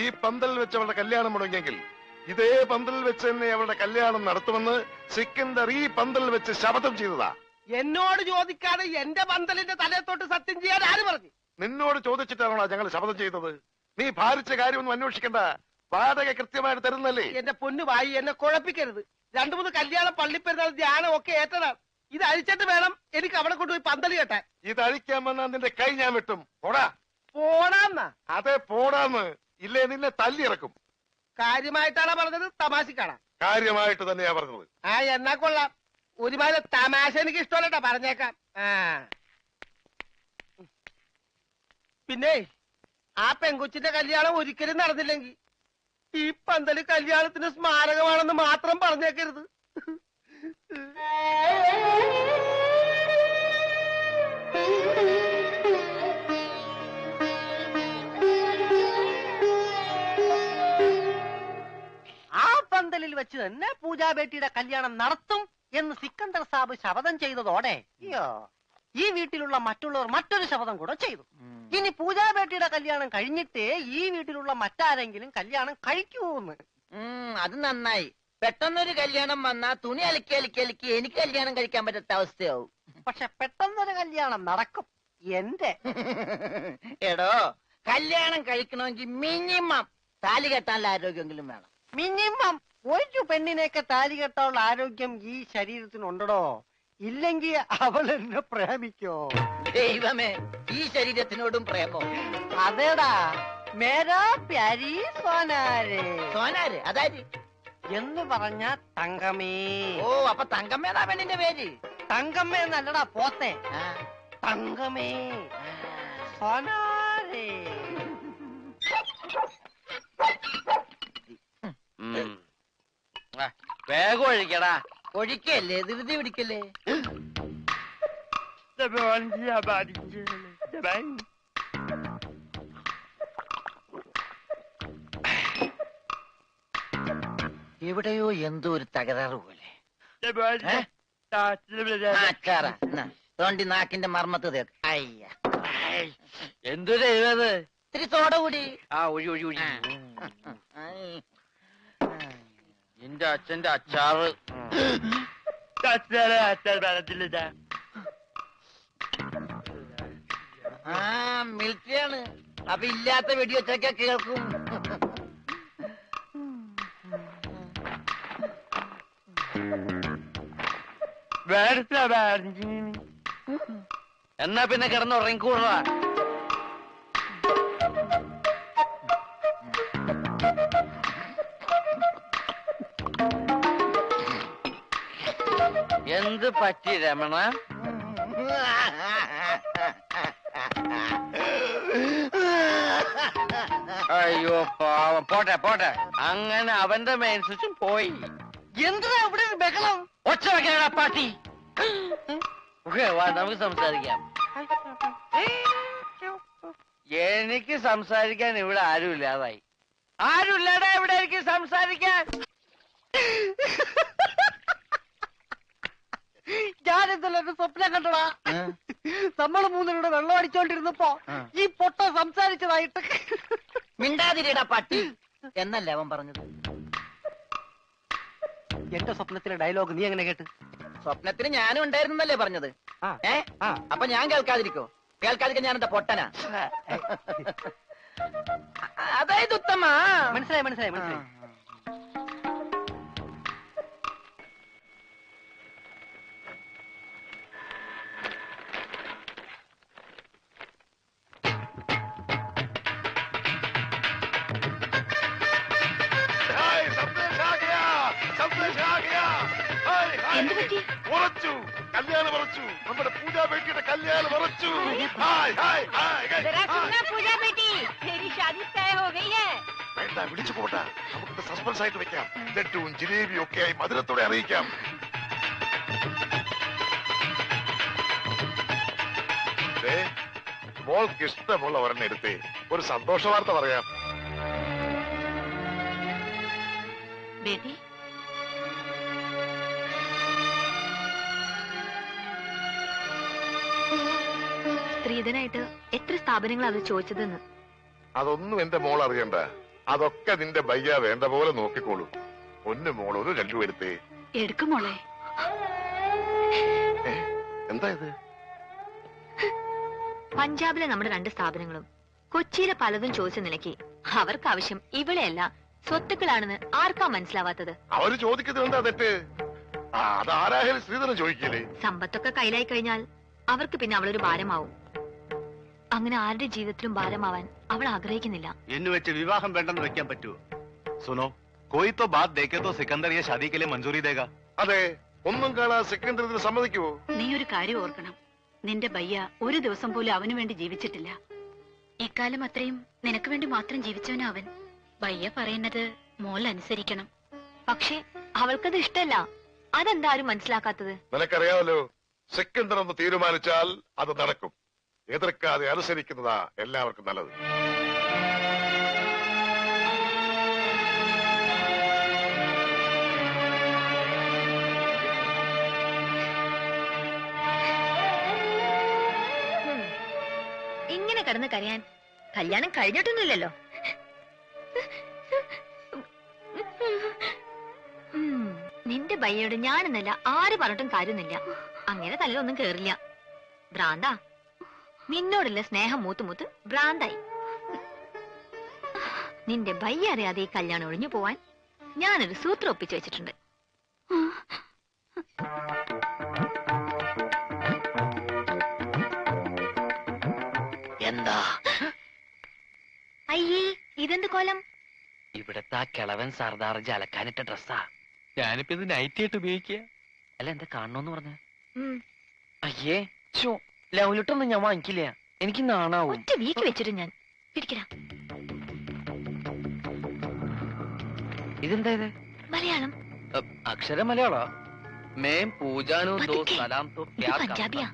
ഈ പന്തൽ വെച്ച് അവളുടെ കല്യാണം മുടങ്ങിയെങ്കിൽ ഇതേ പന്തൽ വെച്ച് തന്നെ അവളുടെ കല്യാണം നടത്തുമെന്ന് സിക്കന്ദർ ഈ പന്തൽ വെച്ച് ശപഥം ചെയ്തതാ. എന്നോട് ചോദിക്കാതെ എന്റെ പന്തലിന്റെ തലയത്തോട്ട് സത്യം ചെയ്യാൻ ആര് പറഞ്ഞു? നിന്നോട് ചോദിച്ചിട്ടാണോ ഞങ്ങൾ ശപഥം ചെയ്തത്? നീ ഭാരിച്ച കാര്യമൊന്നും അന്വേഷിക്കണ്ട, വാടക കൃത്യമായിട്ട് തരുന്നല്ലേ. എന്റെ പൊന്നു വായി, എന്നെ കുഴപ്പിക്കരുത്. 2-3 കല്യാണം, പള്ളിപ്പെരുന്നാൾ, ധ്യാനം ഒക്കെ ഏറ്റതാണ്. ഇത് അഴിച്ചിട്ട് വേണം എനിക്ക് അവിടെ കൊണ്ടുപോയി പന്തൽ കെട്ടാൻ. ഇത് അഴിക്കാൻ വന്നാൽ നിന്റെ കൈ ഞാൻ വെട്ടും. പോടാ. പോടാന്നാ? അതെ, പോടാന്ന്. ഇല്ലേ നിന്നെ തല്ലിയിറക്കും. കാര്യമായിട്ടാണോ പറഞ്ഞത്, തമാശക്കാണോ? കാര്യമായിട്ട് തന്നെയാ പറഞ്ഞത്. എന്നാ കൊള്ളാം. ഒരുമാതിരി തമാശ എനിക്ക് ഇഷ്ടമല്ലട്ടാ, പറഞ്ഞേക്കാം. പിന്നെ ആ പെങ്കൊച്ചിന്റെ കല്യാണം ഒരിക്കലും നടന്നില്ലെങ്കിൽ ഈ പന്തല് കല്യാണത്തിന് സ്മാരകമാണെന്ന് മാത്രം പറഞ്ഞേക്കരുത്. ആ പന്തലിൽ വെച്ച് തന്നെ പൂജാബേട്ടിയുടെ കല്യാണം നടത്തും എന്ന് സിക്കന്ദർ സാബ് ശപഥം ചെയ്തതോടെ ഈ വീട്ടിലുള്ള മറ്റുള്ളവർ മറ്റൊരു ശപഥം കൂടെ ചെയ്തു. ഇനി പൂജാബേട്ടിയുടെ കല്യാണം കഴിഞ്ഞിട്ടേ ഈ വീട്ടിലുള്ള മറ്റാരെങ്കിലും കല്യാണം കഴിക്കൂന്ന്. അത് നന്നായി. പെട്ടെന്നൊരു കല്യാണം വന്നാ തുണി അലക്കി അലക്കി അലക്കി എനിക്ക് കല്യാണം കഴിക്കാൻ പറ്റാത്ത അവസ്ഥയാവും. പക്ഷെ പെട്ടെന്നൊരു കല്യാണം നടക്കും എന്റെ. എടോ, കല്യാണം കഴിക്കണമെങ്കിൽ മിനിമം താലി കെട്ടാനുള്ള ആരോഗ്യമെങ്കിലും വേണം. മിനിമം ഒരു പെണ്ണിനെയൊക്കെ താലി കെട്ടാനുള്ള ആരോഗ്യം ഈ ശരീരത്തിനുണ്ടോ? ഇല്ലെങ്കിൽ അവൾ എന്നെ പ്രേമിക്കോ? ദൈവമേ, ഈ ശരീരത്തിനോടും പ്രേമോ? അതേടാ, മേരാ പ്യാരി സോനാരെ. സോനാര് അതായത് എന്ന് പറഞ്ഞ തങ്കമേ. ഓ, അപ്പൊ തങ്കമ്മേതാ പെണ്ണിന്റെ പേര്? തങ്കമ്മ എന്നല്ലടാ പോത്തെ, തങ്കമേ സോനാരെ. വേഗം ഒഴിക്കടാ. ഒഴിക്കല്ലേ, ധൃതി പിടിക്കല്ലേ. എവിടെയോ എന്തോ ഒരു തകരാറ് പോലെ. തോണ്ടി നാക്കിന്റെ മർമ്മത്ത് തേക്ക്. അയ്യ, എന്തൊരു എഴുതത്? ഇത്തിരി സോഡ കൂടി. ഒഴി ഒഴി ഒഴി. എന്റെ അച്ഛന്റെ അച്ചാറ്. മിലിറ്ററിയാണ്. അപ്പൊ ഇല്ലാത്ത വെടിവെച്ചൊക്കെ കേൾക്കും. എന്നാ പിന്നെ കിടന്നുറങ്ങിക്കൂടാ. എന്ത് പറ്റി രമണ? അയ്യോ പാവം. പോട്ടെ പോട്ടെ. അങ്ങനെ അവന്റെ മെയിൻ സ്വിച്ചും പോയി. എന്തിനാ ഇവിടെ ബഹളം? ഒച്ച വെക്കാനാ പാട്ടി. വാ, നമുക്ക് സംസാരിക്കാം. എനിക്ക് സംസാരിക്കാൻ ഇവിടെ ആരുമില്ലാതായി. ആരുമില്ലാടാ ഇവിടെ എനിക്ക് സംസാരിക്കാൻ. ഞാനെന്തല്ലോ ഒരു സ്വപ്നം കണ്ടടാ. നമ്മള് മൂന്നിലൂടെ വെള്ളം അടിച്ചോണ്ടിരുന്നപ്പോ ഈ പൊട്ട സംസാരിച്ചതായിട്ട്. മിണ്ടാതിരിടാ പട്ടി എന്നല്ലേ അവൻ പറഞ്ഞത്? എന്റെ സ്വപ്നത്തിലെ ഡയലോഗ് നീ എങ്ങനെ കേട്ട്? സ്വപ്നത്തിന് ഞാനും ഉണ്ടായിരുന്നല്ലേ പറഞ്ഞത്? അപ്പൊ ഞാൻ കേൾക്കാതിരിക്കോ? കേൾക്കാതിരിക്കാൻ ഞാൻ എന്താ പൊട്ടനാ? അതായത് ഉത്തമ. മനസ്സിലായി മനസ്സിലായി മനസ്സിലായി. ഉറച്ചു, കല്യാണം ഉറച്ചു. നമ്മുടെ പൂജാബേട്ടിയുടെ കല്യാണം ഉറച്ചു. വേണ്ട, വിളിച്ചു പോട്ടെ. നമുക്ക് സസ്പെൻസ് ആയിട്ട് വെക്കാം. ലഡ്ഡുവും ജിലേബിയും ഒക്കെ ആയി മധുരത്തോടെ അറിയിക്കാം. മോൾക്ക് ഇഷ്ടമുള്ള ഒരെണ്ണം എടുത്തേ ഒരു സന്തോഷ വാർത്ത പറയാം. സ്ത്രീധനായിട്ട് എത്ര സ്ഥാപനങ്ങൾ അത് ചോദിച്ചതെന്ന്. അതൊന്നും എന്റെ മോൾ അറിയണ്ട. അതൊക്കെ നിന്റെ ബയ്യ വേണ്ട പോലെ നോക്കിക്കോളൂ. ഒന്ന് മോൾ ഒരു രണ്ടു എടുത്തേ. എടുക്കും മോളെ. എന്താ ഇത്? പഞ്ചാബിലെ നമ്മുടെ 2 സ്ഥാപനങ്ങളും കൊച്ചിയിലെ പലതും ചോദിച്ച നിലയ്ക്ക് അവർക്ക് ആവശ്യം ഇവിടെയല്ല സ്വത്തുക്കളാണെന്ന് ആർക്കാ മനസ്സിലാവാത്തത്? അവര് ചോദിക്കുന്നത് എന്താ തെറ്റ്? അതാരായാലും ശ്രീധരൻ ചോദിക്കില്ലേ? സമ്പത്തൊക്കെ കയ്യിലായി കഴിഞ്ഞാൽ അവർക്ക് പിന്നെ അവളൊരു ഭാരമാവും. അങ്ങനെ ആരുടെ ജീവിതത്തിലും ഭാരമാവാൻ അവൾ ആഗ്രഹിക്കുന്നില്ല. എന്ന് വെച്ച് വിവാഹം വേണ്ടെന്ന് വെക്കാൻ പറ്റുമോ? സുനോ, कोई तो बात देखे तो सिकंदर ये शादी के लिए मंजूरी देगा. അതെ, ഒന്നും കാണാതെ സിക്കന്ദർ ഇതിന് സമ്മതിക്കുവോ? നീ ഒരു കാര്യം ഓർക്കണം, നിന്റെ ബയ്യ ഒരു ദിവസം പോലും അവന് വേണ്ടി ജീവിച്ചിട്ടില്ല. ഇക്കാലം അത്രയും നിനക്ക് വേണ്ടി മാത്രം ജീവിച്ചവനാ അവൻ. ബയ്യ പറയുന്നത് മോൾ അനുസരിക്കണം. പക്ഷെ അവൾക്കത് ഇഷ്ടല്ല. അതെന്താരും മനസ്സിലാക്കാത്തത്? നിനക്കറിയാമല്ലോ, സിക്കന്ദർ ഒന്ന് തീരുമാനിച്ചാൽ അത് നടക്കും. എതിർക്കാതെ അനുസരിക്കുന്നതാ എല്ലാവർക്കും നല്ലത്. ഇങ്ങനെ കിടന്ന് കരയാൻ കല്യാണം കഴിഞ്ഞിട്ടൊന്നുമില്ലല്ലോ. നിന്റെ ബയ്യോട് ഞാനെന്നല്ല ആര് പറഞ്ഞിട്ടും കാര്യമൊന്നുമില്ല. അങ്ങനെ തലയിലൊന്നും കേറില്ല. ഭ്രാന്താ. നിന്നോടുള്ള സ്നേഹം മൂത്ത് ഭ്രാന്തായി. നിന്റെ ബയ്യ അറിയാതെ ഈ കല്യാണം ഒഴിഞ്ഞു പോവാൻ ഞാനൊരു സൂത്രം ഒപ്പിച്ചു വെച്ചിട്ടുണ്ട്. എന്താ അയ്യേ, ഇതെന്ത് കോലം? ഇവിടത്തെ ആ കിളവൻ സർദാർജി അലക്കാനിട്ട ഡ്രസ്സാ. ഞാനിപ്പോ ഇത് നൈറ്റ് ആയിട്ട് ഉപയോഗിക്കുക. അല്ല, എന്താ കാണണോന്ന് പറഞ്ഞ? ഉം. അയ്യേ, ലൗലിട്ടൊന്നും ഞാൻ വാങ്ങിക്കില്ല, എനിക്ക് നാണാവും. ഒറ്റ വീക്ക് വെച്ചിട്ട് ഞാൻ പിടിക്കടാ. ഇതെന്താ ഇത്? മലയാളം. അക്ഷരം മലയാളോ? മേം പൂജാനോ ദോ സലാം തോ ഇത് പ്യാർ പഞ്ചാബിയാ.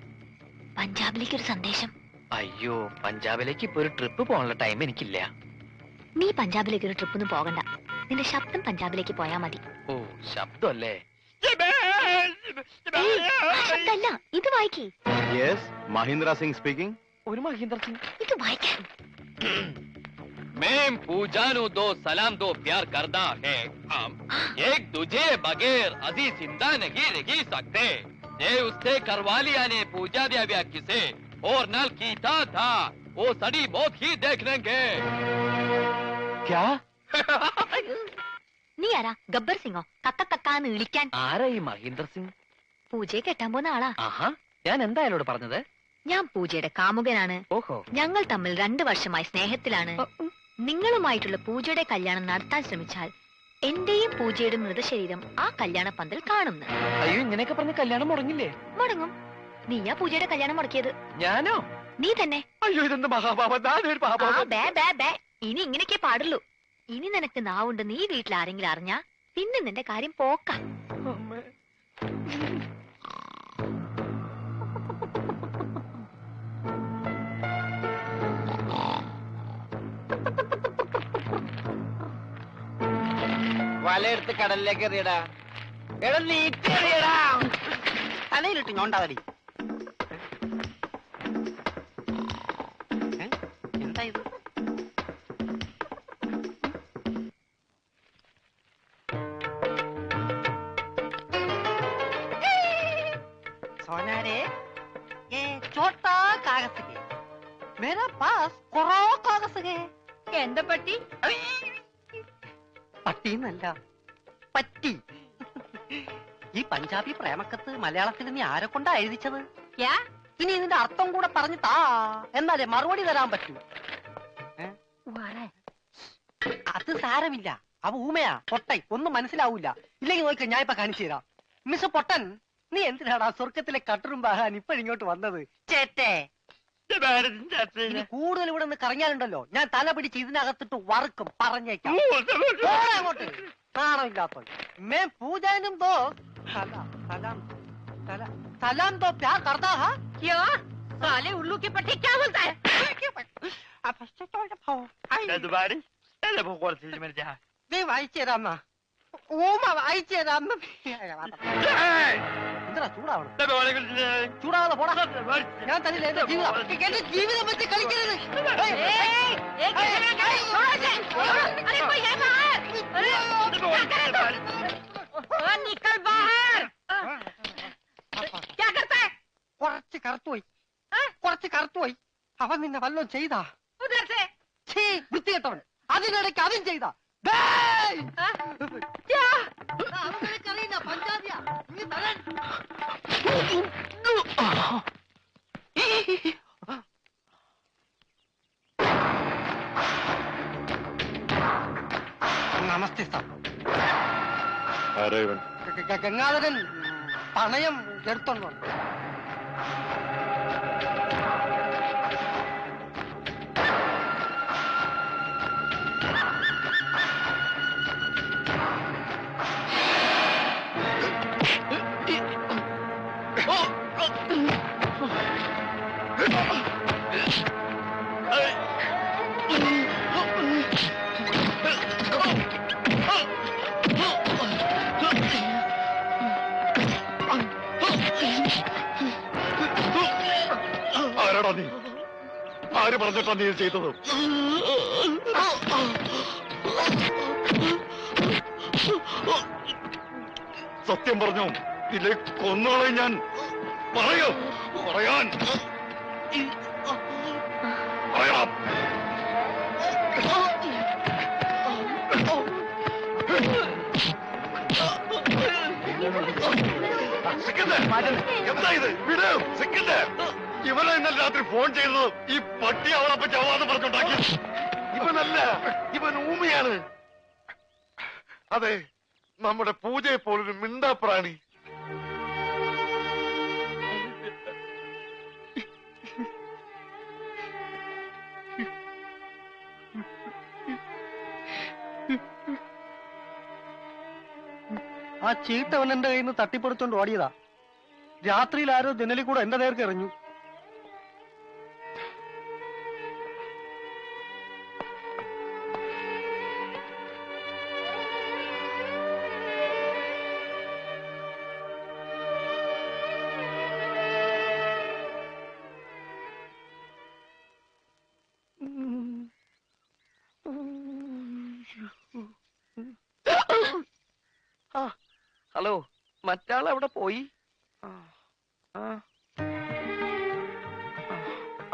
പഞ്ചാബിലേക്ക് ഒരു സന്ദേശം. അയ്യോ, പഞ്ചാബിലേക്ക് ഇപ്പൊ ഒരു ട്രിപ്പ് പോകാനുള്ള ടൈം എനിക്കില്ല. നീ പഞ്ചാബിലേക്ക് ഒരു ട്രിപ്പൊന്നും പോകണ്ട. നിന്റെ ശബ്ദം പഞ്ചാബിലേക്ക് പോയാ മതി. ഓ, ശബ്ദമല്ലേ? ശബ്ദല്ല, ഇത് വായിക്കേ. Yes, Mahindra Singh speaking. ഒരു മഹീന്ദ്ര സിംഗ്. ഇത് വായിക്കാൻ. मैं पूजानु दो सलाम दो प्यार करता है हम एक दूजे बगैर अजी जिंदा नहीं रह सकते. ये उससे करवालिया ने पूजा दिया व्या किसे और नल कीता था वो सड़ी मौत ही देख लेंगे. क्या? നീ ആരാ? ഗബ്ബർ സിംഗോ? കക്കക്കക്കാന്ന് വിളിക്കാൻ. ആരാ ഈ മഹീന്ദ്ര സിംഗ്? പൂജയെ കെട്ടാൻ പോന്ന ആളാ. ആഹാ, ഞാൻ എന്താ അയാളോട് പറഞ്ഞത്? ഞാൻ പൂജയുടെ കാമുകനാണ്. ഓഹോ. ഞങ്ങൾ തമ്മിൽ 2 വർഷമായി സ്നേഹത്തിലാണ്. നിങ്ങളുമായിട്ടുള്ള പൂജയുടെ കല്യാണം നടത്താൻ ശ്രമിച്ചാൽ എന്റെയും പൂജയുടെ മൃതശരീരം ആ കല്യാണ പന്തൽ കാണുന്നു. അയ്യോ, ഇങ്ങനെയൊക്കെ പറഞ്ഞ കല്യാണം മുടങ്ങില്ലേ? മുടങ്ങും. നീയാ പൂജയുടെ കല്യാണം മുടക്കിയത്. ഞാനോ? നീ തന്നെ. അയ്യോ, ഇതെന്ത് മഹാപാപം! ആ, ബേ ബേ ബേ. ഇനി ഇങ്ങനെയൊക്കെ പാടുള്ളൂ. ഇനി നിനക്ക് നാവുണ്ട്. നീ വീട്ടിൽ ആരെങ്കിലും അറിഞ്ഞാ പിന്നെ നിന്റെ കാര്യം പോക്ക. വലയെടുത്ത് കടലിലേക്ക് എറിയടാ. എടാ, നീട്ടി എറിയടാ. തലയിലിട്ട് ഞോണ്ടാവലി. എന്താ ഇത്? सोनारे, ये छोटा कागज है. मेरा पास कोरा कागज है. എന്താ പറ്റി? പട്ടിന്നല്ല, പറ്റി. ഈ പഞ്ചാബി പ്രേമക്കത്ത് മലയാളത്തിൽ നീ ആരെ കൊണ്ടാ എഴുതിച്ചത്? ഇനി ഇതിന്റെ അർത്ഥം കൂടെ പറഞ്ഞു താ, എന്നാലേ മറുപടി തരാൻ പറ്റൂ. അത് സാരമില്ല, അവ ഊമയാ, പൊട്ടൈ, ഒന്നും മനസ്സിലാവൂല. ഇല്ലെങ്കിൽ നോക്ക, ഞാൻ ഇപ്പൊ കാണിച്ചു തരാം. മിസ് പൊട്ടൻ, നീ എന്തിനാടാ സ്വർഗത്തിലെ കട്ടറും ബാഹാൻ ഇപ്പോഴിങ്ങോട്ട് വന്നത്? ചേട്ടേ, ഇനി കൂടുതൽ ഇവിടെ നിന്ന് കറങ്ങിയാലുണ്ടല്ലോ ഞാൻ തല പിടിച്ച് ഇതിനകത്തിട്ട് വറുക്കും, പറഞ്ഞേക്കാം. അങ്ങോട്ട് നാണമില്ലാത്ത മേ പൂജാനും ദോ സലാം ദോ പ്യാർ കർത്താ ഹാ. ക്യാ? സാലേ ഉള്ളൂ की पट्टी क्या बोलता है? നീ വായിച്ചു തരാം. ഊമ വായിച്ചു തരാം. എന്താ ചൂടാവണം? ചൂടാവാതെ പോടാ. ഞാൻ തന്നില്ല എന്റെ ജീവിതം. എന്റെ ജീവിതം വെച്ച് കളിക്കരുത്. കുറച്ച് കറുത്തുപോയി. അവൻ നിന്നെ വല്ലതും ചെയ്താ? വൃത്തികെട്ടവൻ. അതിനിടയ്ക്ക് അതും ചെയ്താ? പഞ്ചാബിയാ നമസ്തേ സാർ. ഗംഗാധരൻ പണയം എടുത്തോണ്ട് വന്നു. ആരാടാ നീ? ആര് പറഞ്ഞിട്ടാ നീ ചെയ്തത്? സത്യം പറഞ്ഞു ഇല്ലേ കൊന്നോളെ ഞാൻ. പറയൂ, പറയാൻ പറയണം. എന്താ ഇത്? വിട് സിക്കന്ദർ. ഇവനെ ഇന്നലെ രാത്രി ഫോൺ ചെയ്തത് ഈ പട്ടി അവളപ്പ ചവാന്ന് പറഞ്ഞുണ്ടാക്കി. ഇവനല്ല, ഇവൻ ഊമയാണ്. അതെ, നമ്മുടെ പൂജയെ പോലൊരു മിണ്ടാപ്രാണി. ആ ചീട്ടവൻ എന്റെ കയ്യിൽ നിന്ന് തട്ടിപ്പറിച്ചോണ്ട് ഓടിയതാ. രാത്രിയിൽ ആരോ ജനലിൽ കൂടെ എന്റെ നേർക്ക് എറിഞ്ഞു. ഹലോ, മറ്റാൾ എവിടെ പോയി?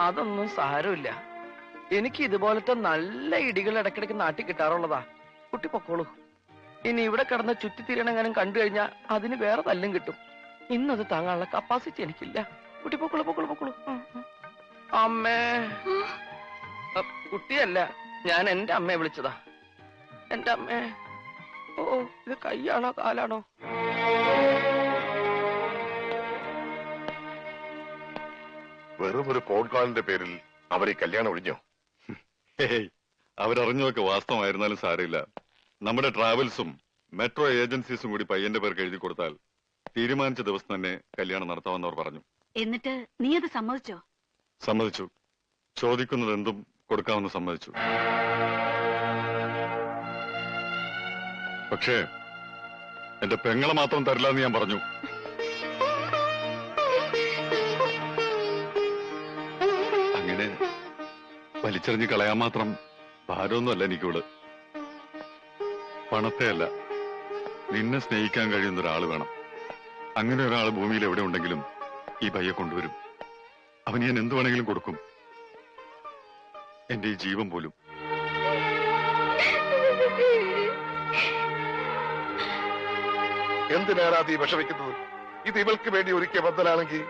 അതൊന്നും സാരമില്ല. എനിക്ക് ഇതുപോലത്തെ നല്ല ഇടികൾ ഇടയ്ക്കിടയ്ക്ക് നാട്ടിൽ കിട്ടാറുള്ളതാ. കുട്ടി പൊക്കോളൂ. ഇനി ഇവിടെ കിടന്ന് ചുറ്റിത്തിരണങ്ങാനും കണ്ടു കഴിഞ്ഞാൽ അതിന് വേറെ തല്ലും കിട്ടും. ഇന്നത് താങ്ങാനുള്ള കപ്പാസിറ്റി എനിക്കില്ല. കുട്ടി പൊക്കോളൂ, പൊക്കോളൂ, പൊക്കോളൂ. അമ്മേ, കുട്ടിയല്ല, ഞാൻ എന്റെ അമ്മയെ വിളിച്ചതാ. എന്റെ അമ്മേ. ഓ, ഇത് കൈയാണോ കാലാണോ? വെറും ഒരു ഫോൺ കോളിന്റെ പേരിൽ അവർ ഈ കല്യാണം ഒഴിഞ്ഞോ? അവരറിഞ്ഞതൊക്കെ വാസ്തവമായിരുന്നാലും സാരമില്ല. നമ്മുടെ ട്രാവൽസും മെട്രോ ഏജൻസീസും കൂടി പയ്യന്റെ പേർക്ക് എഴുതി കൊടുത്താൽ തീരുമാനിച്ച ദിവസം തന്നെ കല്യാണം നടത്താമെന്ന് അവർ പറഞ്ഞു. എന്നിട്ട് നീ അത് സമ്മതിച്ചോ? സമ്മതിച്ചു. ചോദിക്കുന്നത് എന്തും കൊടുക്കാമെന്ന് സമ്മതിച്ചു. പക്ഷേ എന്റെ പെങ്ങളെ മാത്രം തരില്ല എന്ന് ഞാൻ പറഞ്ഞു. അങ്ങനെ വലിച്ചെറിഞ്ഞ് കളയാൻ മാത്രം ഭാരമൊന്നുമല്ല എനിക്കിവള്. പണത്തെ അല്ല, നിന്നെ സ്നേഹിക്കാൻ കഴിയുന്ന ഒരാൾ വേണം. അങ്ങനെ ഒരാൾ ഭൂമിയിൽ എവിടെ ഉണ്ടെങ്കിലും ഈ പയ്യെ കൊണ്ടുവരും. അവന് ഞാൻ എന്തു വേണമെങ്കിലും കൊടുക്കും, എന്റെ ഈ ജീവൻ പോലും. എന്തിനാണ് നീ വിഷമിക്കുന്നത്? ഇത് ഇവൾക്ക് വേണ്ടി ഒരുക്കിയ പന്തലാണെങ്കിൽ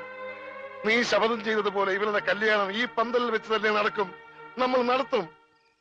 നീ ശപഥം ചെയ്തതുപോലെ ഇവളുടെ കല്യാണം ഈ പന്തലിൽ വെച്ച് തന്നെ നടക്കും. നമ്മൾ നടത്തും.